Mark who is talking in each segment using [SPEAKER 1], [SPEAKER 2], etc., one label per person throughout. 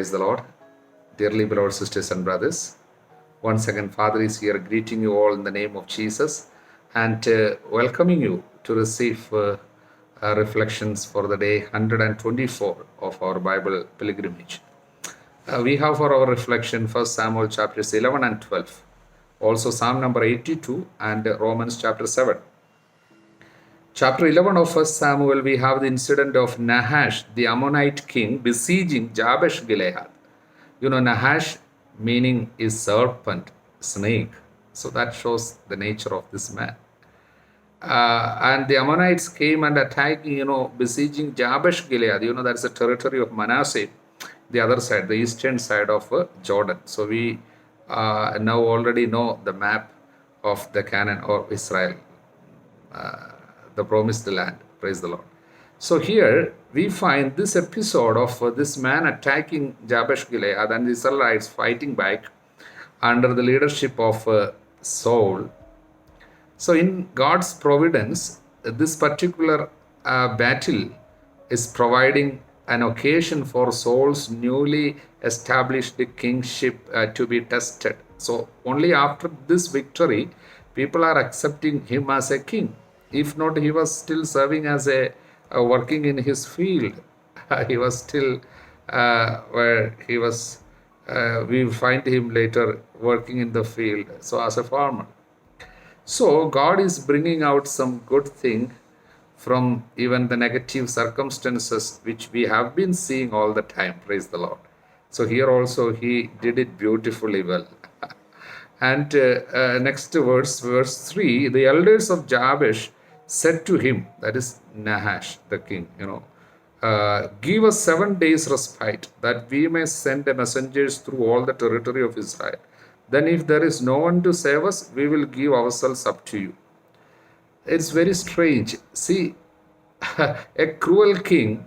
[SPEAKER 1] Praise the Lord. Dearly beloved sisters and brothers, once again, Father is here greeting you all in the name of Jesus and welcoming you to receive reflections for the day 124 of our Bible pilgrimage. We have for our reflection 1 Samuel chapters 11 and 12, also Psalm number 82 and Romans chapter 7. Chapter 11 of 1 Samuel, we have the incident of Nahash, the Ammonite king, besieging Jabesh Gilead. You know, Nahash meaning is serpent, snake. So that shows the nature of this man. And the Ammonites came and attacking, besieging Jabesh Gilead. That's the territory of Manasseh, the other side, the eastern side of Jordan. So we now already know the map of the Canaan or Israel, the promised land. Praise the Lord. So here we find this episode of this man attacking Jabesh Gilead and the Israelites fighting back under the leadership of Saul. So in God's providence, this particular battle is providing an occasion for Saul's newly established kingship to be tested. So only after this victory, people are accepting him as a king. If not, he was still serving as a working in his field. He was still where he was. We find him later working in the field, so as a farmer. So God is bringing out some good thing from even the negative circumstances which we have been seeing all the time. Praise the Lord. So here also he did it beautifully well. And next verse 3, the elders of Jabesh said to him, that is Nahash, the king, give us 7 days respite, that we may send messengers through all the territory of Israel. Then if there is no one to save us, we will give ourselves up to you. It's very strange. See, a cruel king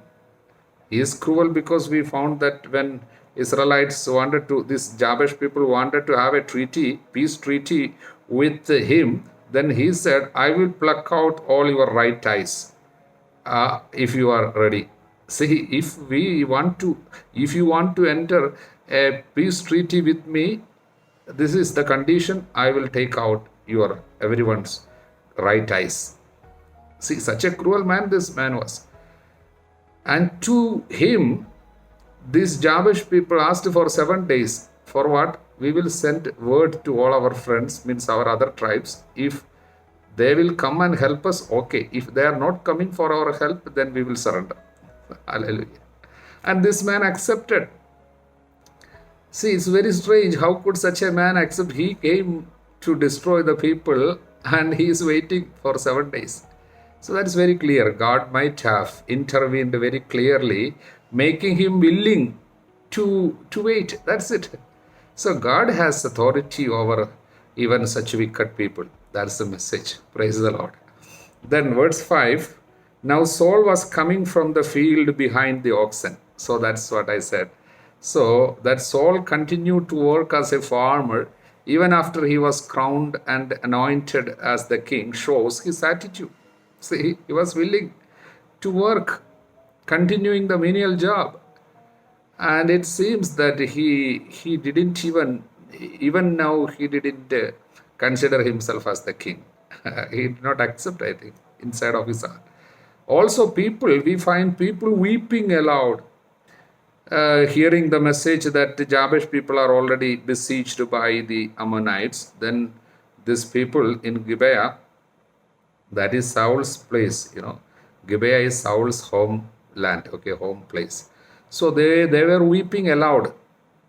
[SPEAKER 1] is cruel because we found that when Israelites this Jabesh people wanted to have a peace treaty with him, then he said, I will pluck out all your right eyes if you are ready. See, if you want to enter a peace treaty with me, this is the condition, I will take out your everyone's right eyes. See, such a cruel man this man was. And to him, these Jabesh people asked for 7 days. For what? We will send word to all our friends, means our other tribes. If they will come and help us, okay. If they are not coming for our help, then we will surrender. Hallelujah. And this man accepted. See, it's very strange. How could such a man accept? He came to destroy the people and he is waiting for 7 days. So that's very clear. God might have intervened very clearly, making him willing to wait. That's it. So God has authority over even such wicked people. That's the message. Praise the Lord. Then verse 5. Now Saul was coming from the field behind the oxen. So that's what I said. So that Saul continued to work as a farmer even after he was crowned and anointed as the king, shows his attitude. See, he was willing to work, continuing the menial job. And it seems that he didn't even now he didn't consider himself as the king. He did not accept, I think, inside of his heart. Also we find people weeping aloud, hearing the message that the Jabesh people are already besieged by the Ammonites. Then these people in Gibeah, that is Saul's place, Gibeah is Saul's homeland, home place. So they were weeping aloud.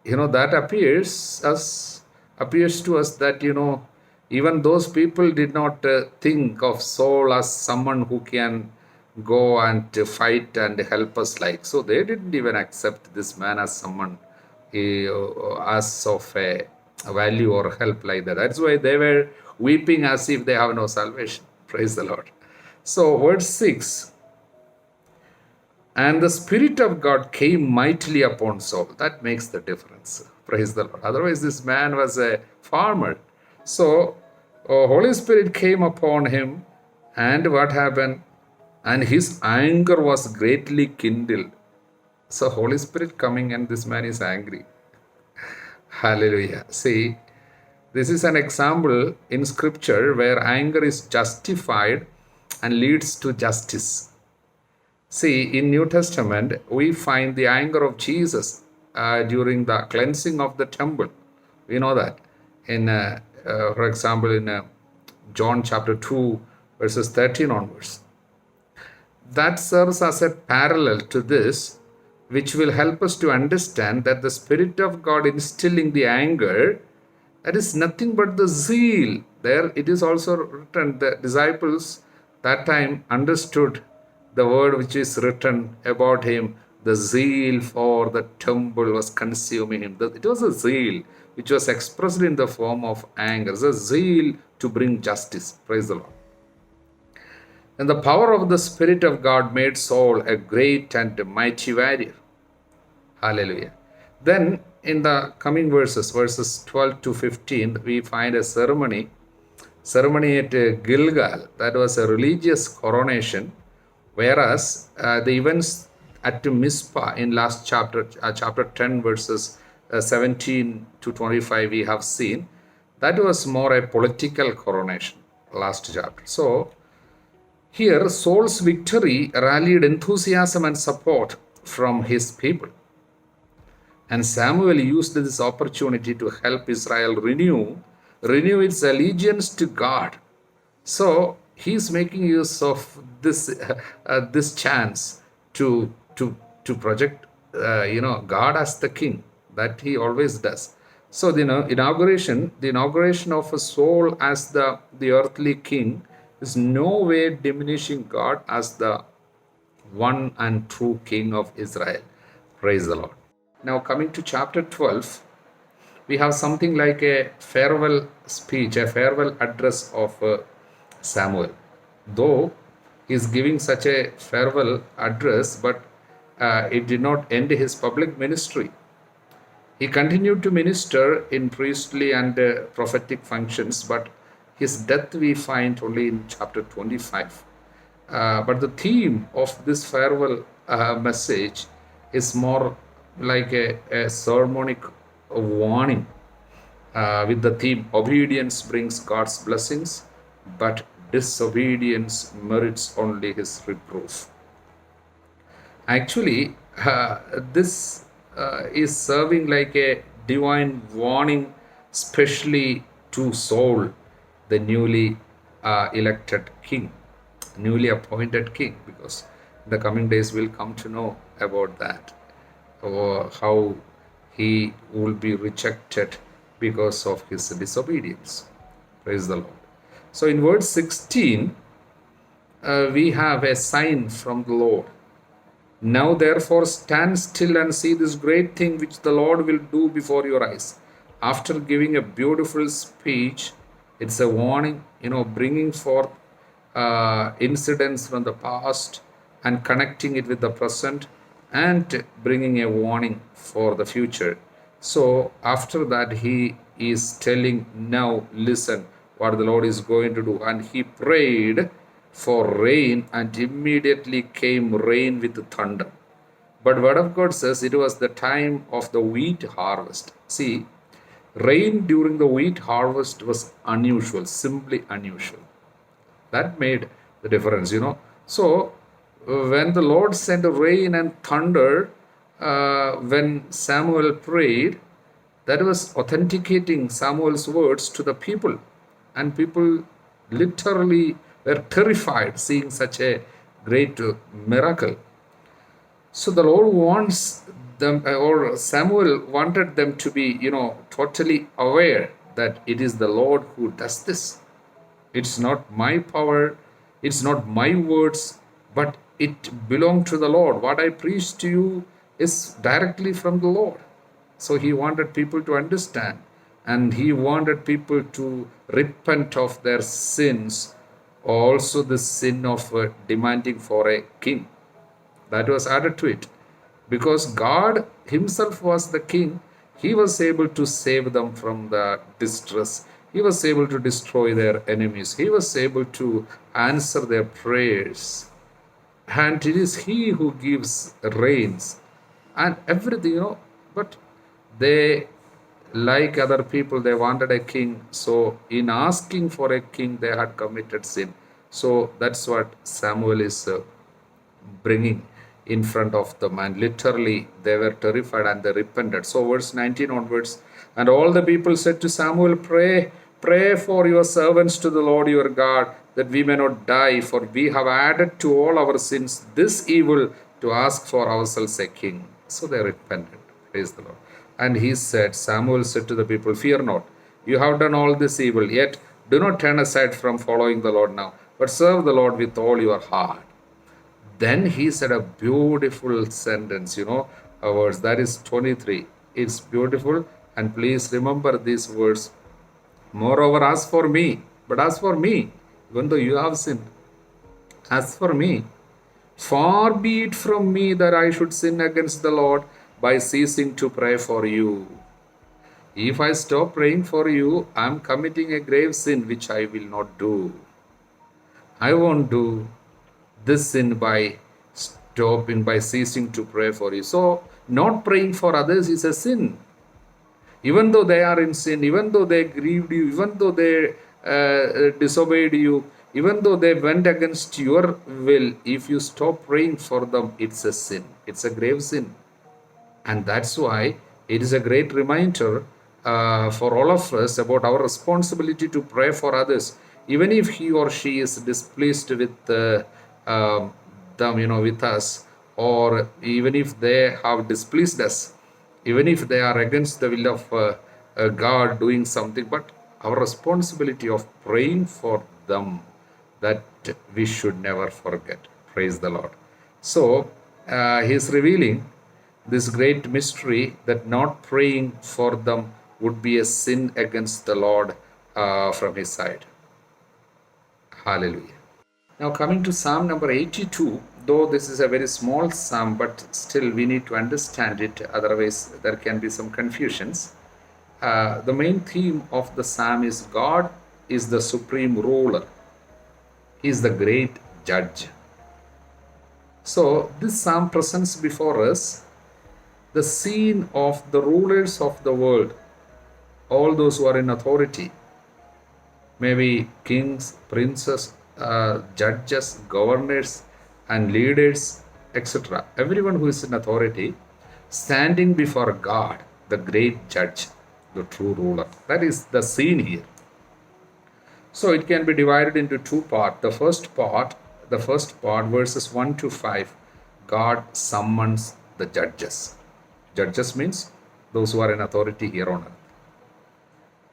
[SPEAKER 1] That appears to us that, even those people did not think of Saul as someone who can go and fight and help us like. So they didn't even accept this man as someone as of a value or help like that. That's why they were weeping as if they have no salvation. Praise the Lord. So verse 6. And the Spirit of God came mightily upon Saul. That makes the difference. Praise the Lord. Otherwise, this man was a farmer. So, Holy Spirit came upon him, and what happened? And his anger was greatly kindled. So Holy Spirit coming and this man is angry. Hallelujah. See, this is an example in scripture where anger is justified and leads to justice. See, in New Testament, we find the anger of Jesus during the cleansing of the temple. We know that. For example, in John chapter 2, verses 13 onwards. That serves as a parallel to this, which will help us to understand that the Spirit of God instilling the anger, that is nothing but the zeal. There it is also written, the disciples that time understood the word which is written about him. The zeal for the temple was consuming him. It was a zeal which was expressed in the form of anger. It's a zeal to bring justice. Praise the Lord. And the power of the Spirit of God made Saul a great and mighty warrior. Hallelujah. Then in the coming verses 12 to 15, we find a ceremony at Gilgal. That was a religious coronation, whereas the events at Mizpah in last chapter 10, verses 17 to 25, we have seen. That was more a political coronation, last chapter. So, here Saul's victory rallied enthusiasm and support from his people. And Samuel used this opportunity to help Israel renew its allegiance to God. So he's making use of this chance to project God as the king, that he always does. So the inauguration of a Saul as the earthly king is no way diminishing God as the one and true king of Israel. Praise the Lord. Now coming to chapter 12, we have something like a farewell speech, a farewell address of Samuel. Though he is giving such a farewell address, but it did not end his public ministry. He continued to minister in priestly and prophetic functions, but his death we find only in chapter 25. But the theme of this farewell message is more like a sermonic warning with the theme, obedience brings God's blessings, but disobedience merits only his reproof. Actually, this is serving like a divine warning, especially to Saul, the newly elected king, newly appointed king, because in the coming days we'll come to know about that, or how he will be rejected because of his disobedience. Praise the Lord. So in verse 16, we have a sign from the Lord. Now therefore stand still and see this great thing which the Lord will do before your eyes. After giving a beautiful speech, it's a warning, bringing forth incidents from the past and connecting it with the present and bringing a warning for the future. So after that, he is telling, now listen what the Lord is going to do. And he prayed for rain, and immediately came rain with thunder. But word of God says it was the time of the wheat harvest. See, rain during the wheat harvest was unusual, simply unusual. That made the difference, So when the Lord sent rain and thunder, when Samuel prayed, that was authenticating Samuel's words to the people. And people literally were terrified seeing such a great miracle. So the Lord wants them, or Samuel wanted them to be, totally aware that it is the Lord who does this. It's not my power, it's not my words, but it belongs to the Lord. What I preach to you is directly from the Lord. So he wanted people to understand, and he wanted people to repent of their sins, also the sin of demanding for a king. That was added to it. Because God himself was the king, he was able to save them from the distress. He was able to destroy their enemies. He was able to answer their prayers. And it is he who gives rains and everything, but they, like other people, they wanted a king. So in asking for a king, they had committed sin. So that's what Samuel is bringing in front of them, and literally they were terrified and they repented. So verse 19 onwards, and all the people said to Samuel, pray for your servants to the Lord your God, that we may not die, for we have added to all our sins this evil, to ask for ourselves a king. So they repented. Praise the Lord. And he said, Samuel said to the people, fear not, you have done all this evil, yet do not turn aside from following the Lord now, but serve the Lord with all your heart. Then he said a beautiful sentence, a verse that is 23. It's beautiful, and please remember these words. Moreover, as for me, even though you have sinned, as for me, far be it from me that I should sin against the Lord by ceasing to pray for you. If I stop praying for you, I am committing a grave sin which I will not do. I won't do this sin by ceasing to pray for you. So not praying for others is a sin. Even though they are in sin, even though they grieved you, even though they disobeyed you, even though they went against your will, if you stop praying for them, it's a sin. It's a grave sin. And that's why it is a great reminder for all of us about our responsibility to pray for others, even if he or she is displeased with them, with us, or even if they have displeased us, even if they are against the will of God doing something, but our responsibility of praying for them, that we should never forget. Praise the Lord. So he is revealing this great mystery that not praying for them would be a sin against the Lord from his side. Hallelujah. Now coming to Psalm number 82, though this is a very small psalm, but still we need to understand it, otherwise there can be some confusions. The main theme of the psalm is God is the supreme ruler. He is the great judge. So this psalm presents before us the scene of the rulers of the world, all those who are in authority, maybe kings, princes, judges, governors, and leaders, etc. Everyone who is in authority, standing before God, the great judge, the true ruler. That is the scene here. So it can be divided into two parts. The first part, verses 1 to 5, God summons the judges. Judges means those who are in authority here on earth.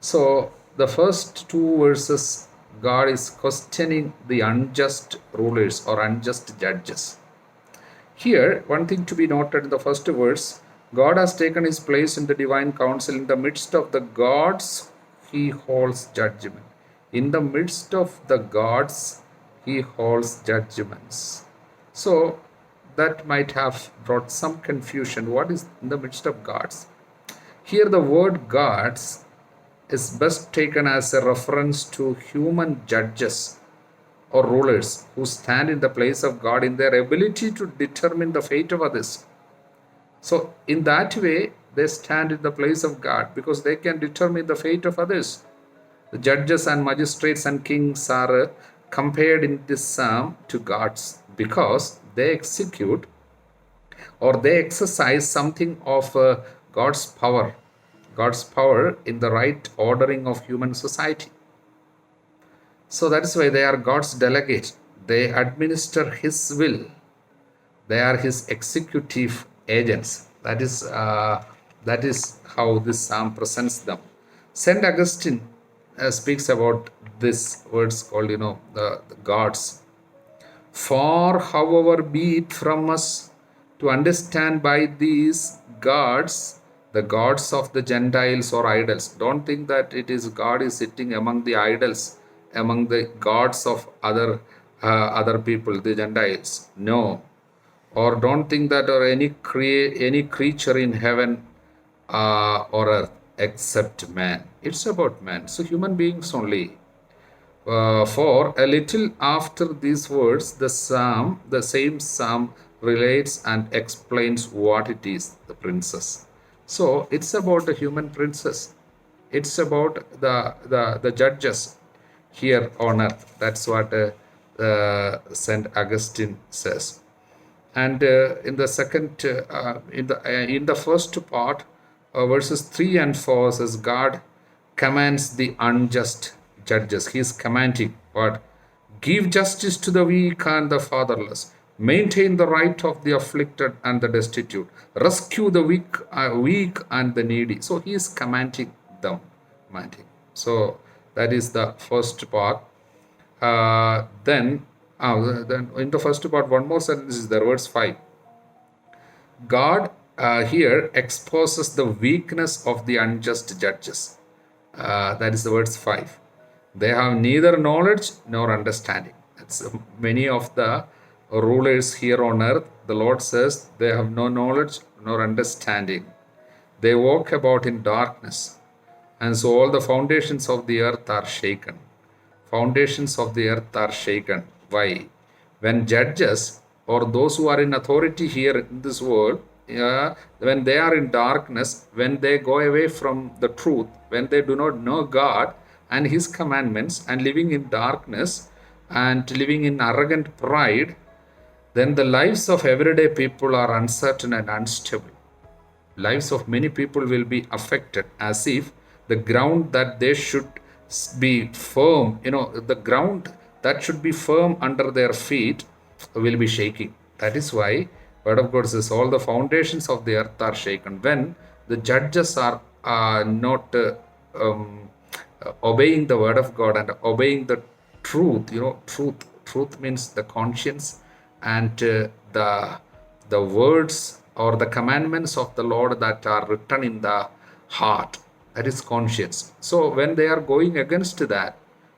[SPEAKER 1] So the first two verses, God is questioning the unjust rulers or unjust judges. Here, one thing to be noted in the first verse, God has taken his place in the divine council. In the midst of the gods, he holds judgment. In the midst of the gods, he holds judgments. So that might have brought some confusion. What is in the midst of gods? Here the word gods is best taken as a reference to human judges or rulers who stand in the place of God in their ability to determine the fate of others. So in that way, they stand in the place of God because they can determine the fate of others. The judges and magistrates and kings are compared in this psalm to gods because they execute or they exercise something of God's power in the right ordering of human society. So that is why they are God's delegate. They administer his will. They are his executive agents. That is how this psalm presents them. St. Augustine speaks about this words called, the gods. For however be it from us to understand by these gods, the gods of the Gentiles or idols. Don't think that it is God is sitting among the idols, among the gods of other people, the Gentiles. No. Or don't think that or any creature in heaven or earth except man. It's about man. So human beings only. For a little after these words, the same psalm relates and explains what it is, the princess. So it's about the human princess. It's about the judges here on earth. That's what Saint Augustine says. And in the second, in the first part, verses 3 and 4 says, God commands the unjust judges. He is commanding what? Give justice to the weak and the fatherless. Maintain the right of the afflicted and the destitute. Rescue the weak and the needy. So he is commanding them. Commanding. So that is the first part. Then in the first part, one more sentence is there, verse 5. God here exposes the weakness of the unjust judges. That is the verse 5. They have neither knowledge nor understanding. That's many of the rulers here on earth. The Lord says they have no knowledge nor understanding. They walk about in darkness, and so all the foundations of the earth are shaken. Foundations of the earth are shaken. Why? When judges or those who are in authority here in this world, when they are in darkness, when they go away from the truth, when they do not know God and His commandments and living in darkness and living in arrogant pride, then the lives of everyday people are uncertain and unstable. Lives of many people will be affected as if the ground that they should be firm, the ground that should be firm under their feet will be shaking. That is why Word of God says all the foundations of the earth are shaken. When the judges are not obeying the Word of God and obeying the truth, truth means the conscience and the words or the commandments of the Lord that are written in the heart. That is conscience. So when they are going against that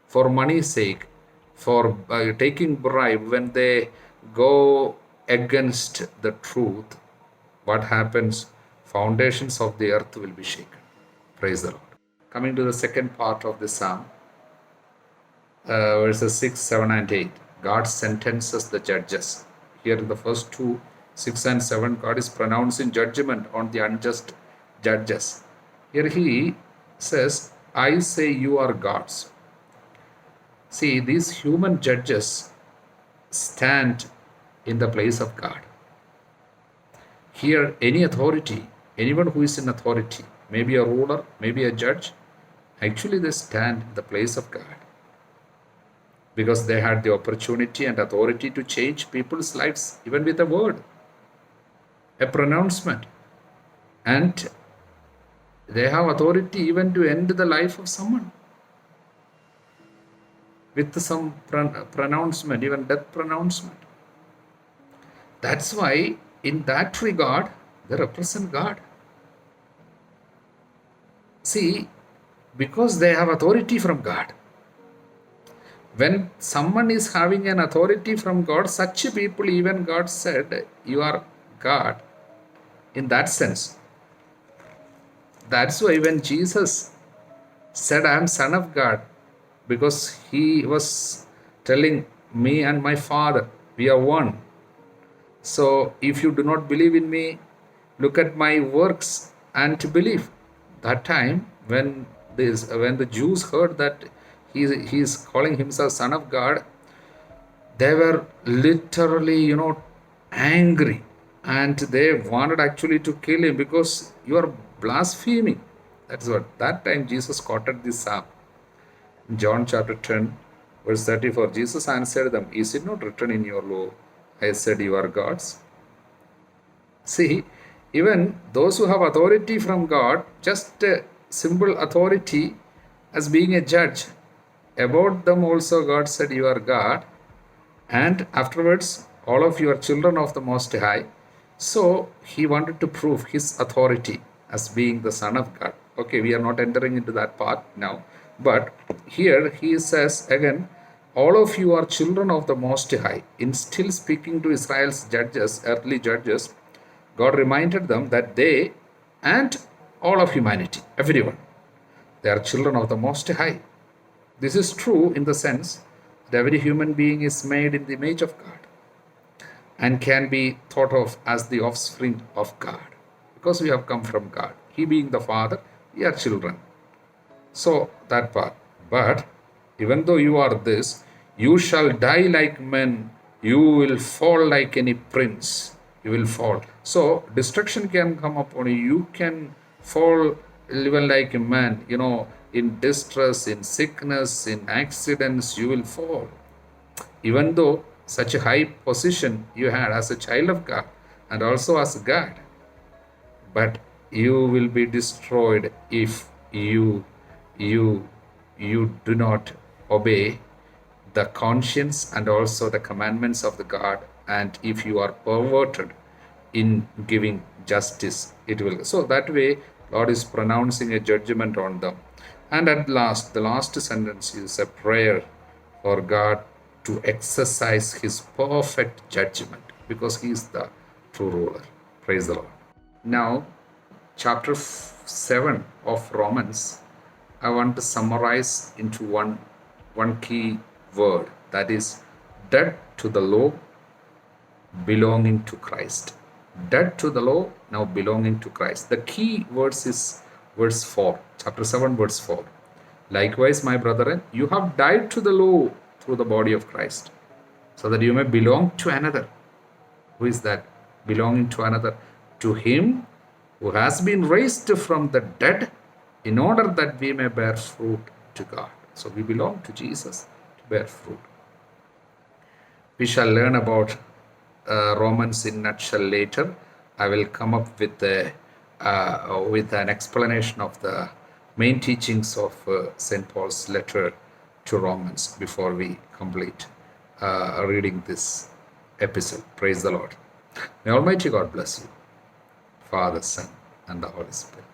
[SPEAKER 1] for money's sake, for taking bribe, when they go against the truth, what happens? Foundations of the earth will be shaken. Praise the Lord. Coming to the second part of the psalm, verses 6, 7 and 8. God sentences the judges. Here in the first two, 6 and 7, God is pronouncing judgment on the unjust judges. Here he says, I say you are gods. See, these human judges stand in the place of God. Here, any authority, anyone who is in authority, maybe a ruler, maybe a judge, actually they stand in the place of God. Because they had the opportunity and authority to change people's lives, even with a word, a pronouncement. And they have authority even to end the life of someone with some pronouncement, even death pronouncement. That's why in that regard, they represent God. See, because they have authority from God. When someone is having an authority from God, such people, even God said, you are God. In that sense. That's why when Jesus said, I am Son of God, because he was telling me and my Father, we are one. So if you do not believe in me, look at my works and to believe. That time when the Jews heard that he is calling himself Son of God, they were literally, angry, and they wanted actually to kill him because you are blaspheming. That's what. That time Jesus quoted this psalm. John chapter 10, verse 34. Jesus answered them, is it not written in your law, I said you are gods? See, even those who have authority from God, just a simple authority as being a judge, about them also God said you are God, and afterwards all of you are children of the Most High. So he wanted to prove his authority as being the Son of God. Okay, we are not entering into that part now, but here he says again, all of you are children of the Most High. In still speaking to Israel's judges, earthly judges, God reminded them that they and all of humanity, everyone, they are children of the Most High. This is true in the sense that every human being is made in the image of God. and can be thought of as the offspring of God, because we have come from God. He being the Father, we are children. So that part. But even though you are this, you shall die like men, you will fall like any prince. You will fall. So destruction can come upon you. You can fall even like a man, in distress, in sickness, in accidents, you will fall. Even though such a high position you had as a child of God and also as God, but you will be destroyed if you you do not obey the conscience and also the commandments of the God, and if you are perverted in giving justice, it will. So that way, Lord is pronouncing a judgment on them. And at last, the last sentence is a prayer for God to exercise his perfect judgment, because he is the true ruler. Praise the Lord. Now, chapter 7 of Romans, I want to summarize into one key word, that is dead to the law, belonging to Christ. Dead to the law, now belonging to Christ. The key verse is verse 4, chapter 7, verse 4. Likewise, my brethren, you have died to the law through the body of Christ, so that you may belong to another. Who is that? Belonging to another. To him who has been raised from the dead, in order that we may bear fruit to God. So we belong to Jesus to bear fruit. We shall learn about Romans in nutshell later. I will come up with an explanation of the main teachings of St. Paul's letter to Romans before we complete reading this epistle. Praise the Lord. May Almighty God bless you, Father, Son, and the Holy Spirit.